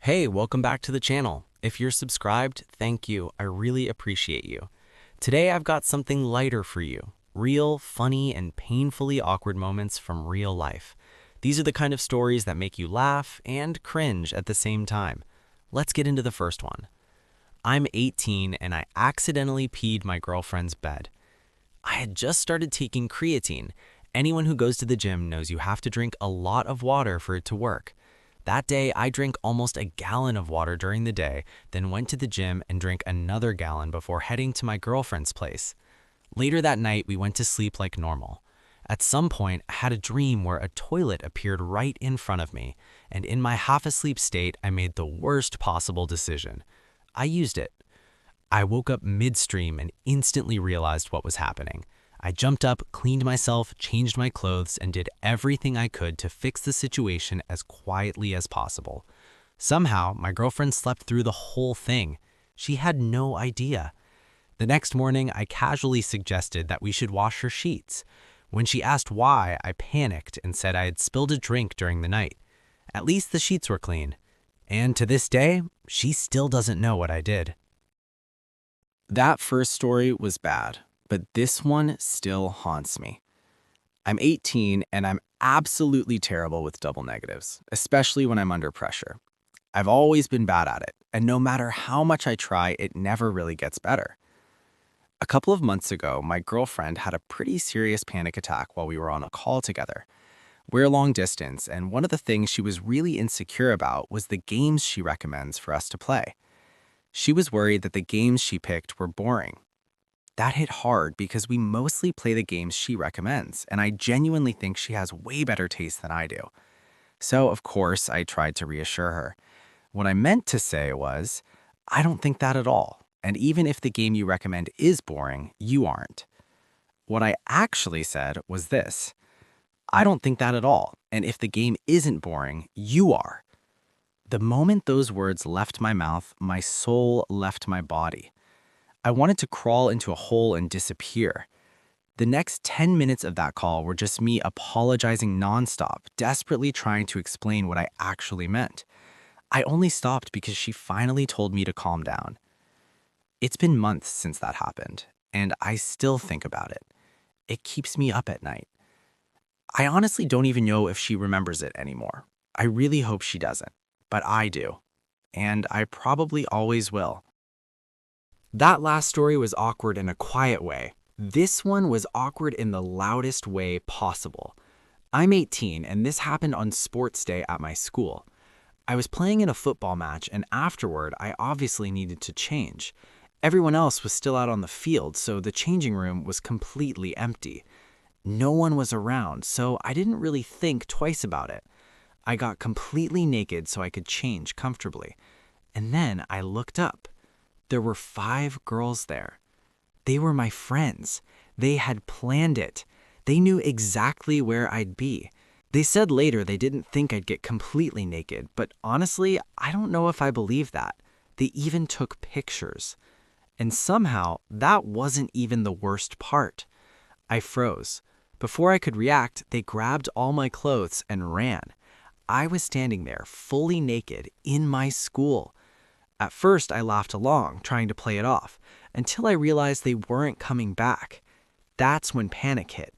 Hey, welcome back to the channel. If you're subscribed, thank you. I really appreciate you. Today I've got something lighter for you. Real, funny, and painfully awkward moments from real life. These are the kind of stories that make you laugh and cringe at the same time. Let's get into the first one. I'm 18 and I accidentally peed my girlfriend's bed. I had just started taking creatine. Anyone who goes to the gym knows you have to drink a lot of water for it to work. That day, I drank almost a gallon of water during the day, then went to the gym and drank another gallon before heading to my girlfriend's place. Later that night, we went to sleep like normal. At some point, I had a dream where a toilet appeared right in front of me, and in my half-asleep state, I made the worst possible decision. I used it. I woke up midstream and instantly realized what was happening. I jumped up, cleaned myself, changed my clothes, and did everything I could to fix the situation as quietly as possible. Somehow, my girlfriend slept through the whole thing. She had no idea. The next morning, I casually suggested that we should wash her sheets. When she asked why, I panicked and said I had spilled a drink during the night. At least the sheets were clean. And to this day, she still doesn't know what I did. That first story was bad, but this one still haunts me. I'm 18 and I'm absolutely terrible with double negatives, especially when I'm under pressure. I've always been bad at it, and no matter how much I try, it never really gets better. A couple of months ago, my girlfriend had a pretty serious panic attack while we were on a call together. We're long distance, and one of the things she was really insecure about was the games she recommends for us to play. She was worried that the games she picked were boring. That hit hard because we mostly play the games she recommends, and I genuinely think she has way better taste than I do. So, of course, I tried to reassure her. What I meant to say was, I don't think that at all, and even if the game you recommend is boring, you aren't. What I actually said was this: I don't think that at all, and if the game isn't boring, you are. The moment those words left my mouth, my soul left my body. I wanted to crawl into a hole and disappear. The next 10 minutes of that call were just me apologizing nonstop, desperately trying to explain what I actually meant. I only stopped because she finally told me to calm down. It's been months since that happened, and I still think about it. It keeps me up at night. I honestly don't even know if she remembers it anymore. I really hope she doesn't, but I do, and I probably always will. That last story was awkward in a quiet way. This one was awkward in the loudest way possible. I'm 18, and this happened on sports day at my school. I was playing in a football match, and afterward, I obviously needed to change. Everyone else was still out on the field, so the changing room was completely empty. No one was around, so I didn't really think twice about it. I got completely naked so I could change comfortably. And then I looked up. There were 5 girls there. They were my friends. They had planned it. They knew exactly where I'd be. They said later they didn't think I'd get completely naked, but honestly, I don't know if I believe that. They even took pictures. And somehow, that wasn't even the worst part. I froze. Before I could react, they grabbed all my clothes and ran. I was standing there, fully naked, in my school. At first, I laughed along, trying to play it off, until I realized they weren't coming back. That's when panic hit.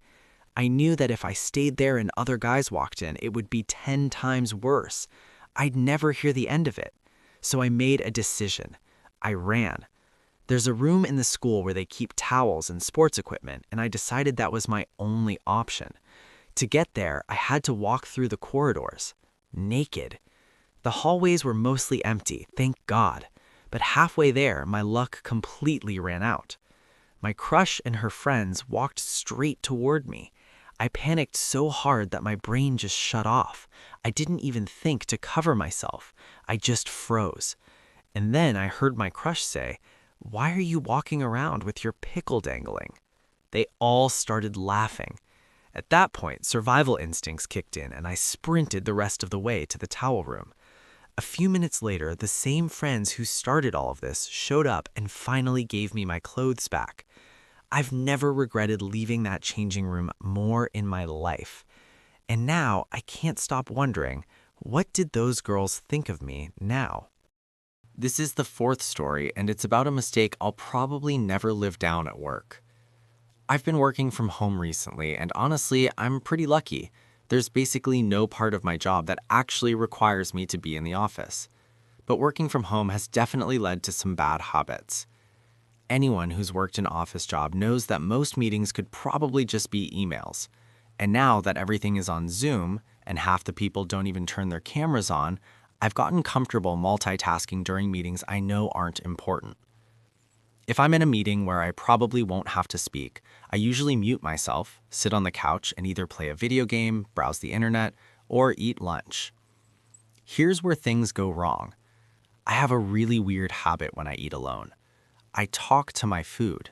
I knew that if I stayed there and other guys walked in, it would be 10 times worse. I'd never hear the end of it. So I made a decision. I ran. There's a room in the school where they keep towels and sports equipment, and I decided that was my only option. To get there, I had to walk through the corridors, naked. The hallways were mostly empty, thank God, but halfway there, my luck completely ran out. My crush and her friends walked straight toward me. I panicked so hard that my brain just shut off. I didn't even think to cover myself. I just froze. And then I heard my crush say, "Why are you walking around with your pickle dangling?" They all started laughing. At that point, survival instincts kicked in, and I sprinted the rest of the way to the towel room. A few minutes later, the same friends who started all of this showed up and finally gave me my clothes back. I've never regretted leaving that changing room more in my life. And now I can't stop wondering, What did those girls think of me now? This is the fourth story, and it's about a mistake I'll probably never live down at work. I've been working from home recently, and honestly, I'm pretty lucky. There's basically no part of my job that actually requires me to be in the office. But working from home has definitely led to some bad habits. Anyone who's worked an office job knows that most meetings could probably just be emails. And now that everything is on Zoom and half the people don't even turn their cameras on, I've gotten comfortable multitasking during meetings I know aren't important. If I'm in a meeting where I probably won't have to speak, I usually mute myself, sit on the couch, and either play a video game, browse the internet, or eat lunch. Here's where things go wrong. I have a really weird habit when I eat alone. I talk to my food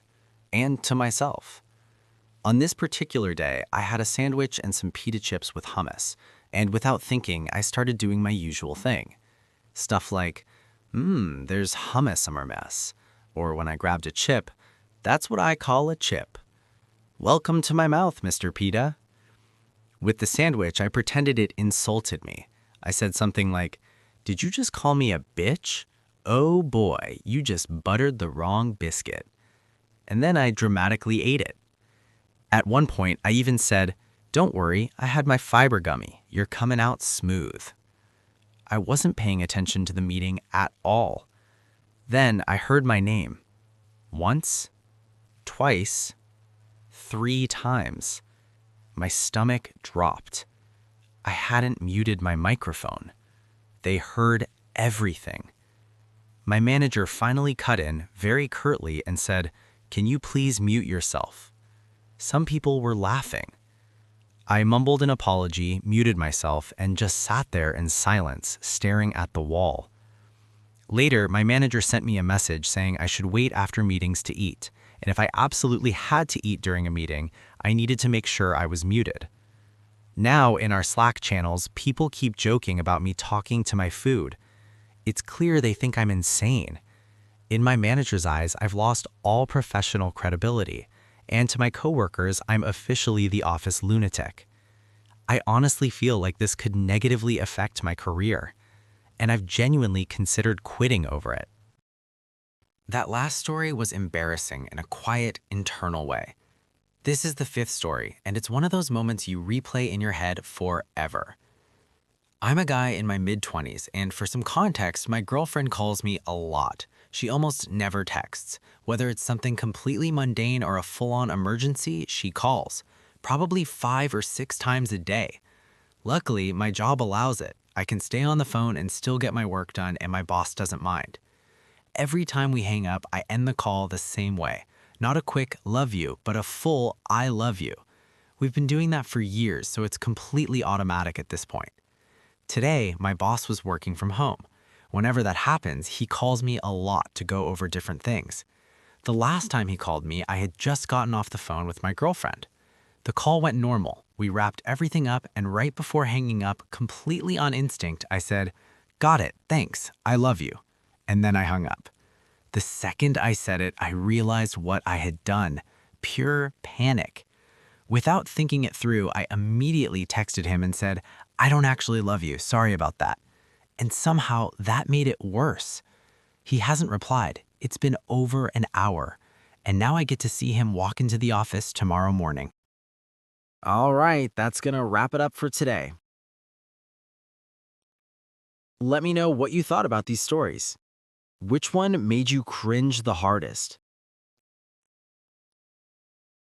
and to myself. On this particular day, I had a sandwich and some pita chips with hummus, and without thinking, I started doing my usual thing. Stuff like, there's hummus in our mess. Or when I grabbed a chip, that's what I call a chip. Welcome to my mouth, Mr. Pita. With the sandwich, I pretended it insulted me. I said something like, did you just call me a bitch? Oh boy, you just buttered the wrong biscuit. And then I dramatically ate it. At one point, I even said, don't worry, I had my fiber gummy. You're coming out smooth. I wasn't paying attention to the meeting at all. Then I heard my name. Once, twice, 3 times. My stomach dropped. I hadn't muted my microphone. They heard everything. My manager finally cut in very curtly and said, can you please mute yourself? Some people were laughing. I mumbled an apology, muted myself, and just sat there in silence, staring at the wall. Later, my manager sent me a message saying I should wait after meetings to eat, and if I absolutely had to eat during a meeting, I needed to make sure I was muted. Now, in our Slack channels, people keep joking about me talking to my food. It's clear they think I'm insane. In my manager's eyes, I've lost all professional credibility, and to my coworkers, I'm officially the office lunatic. I honestly feel like this could negatively affect my career, and I've genuinely considered quitting over it. That last story was embarrassing in a quiet, internal way. This is the fifth story, and it's one of those moments you replay in your head forever. I'm a guy in my mid-20s, and for some context, my girlfriend calls me a lot. She almost never texts. Whether it's something completely mundane or a full-on emergency, she calls. Probably 5 or 6 times a day. Luckily, my job allows it. I can stay on the phone and still get my work done, and my boss doesn't mind. Every time we hang up, I end the call the same way. Not a quick love you, but a full I love you. We've been doing that for years, so it's completely automatic at this point. Today, my boss was working from home. Whenever that happens, he calls me a lot to go over different things. The last time he called me, I had just gotten off the phone with my girlfriend. The call went normal. We wrapped everything up, and right before hanging up, completely on instinct, I said, got it, thanks, I love you. And then I hung up. The second I said it, I realized what I had done. Pure panic. Without thinking it through, I immediately texted him and said, I don't actually love you, sorry about that. And somehow that made it worse. He hasn't replied. It's been over an hour. And now I get to see him walk into the office tomorrow morning. All right, that's gonna wrap it up for today. Let me know what you thought about these stories. Which one made you cringe the hardest?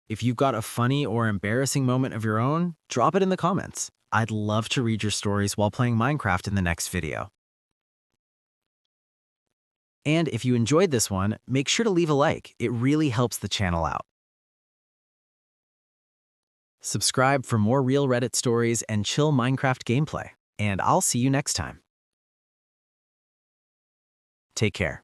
If you've got a funny or embarrassing moment of your own, drop it in the comments. I'd love to read your stories while playing Minecraft in the next video. And if you enjoyed this one, make sure to leave a like. It really helps the channel out. Subscribe for more real Reddit stories and chill Minecraft gameplay. And I'll see you next time. Take care.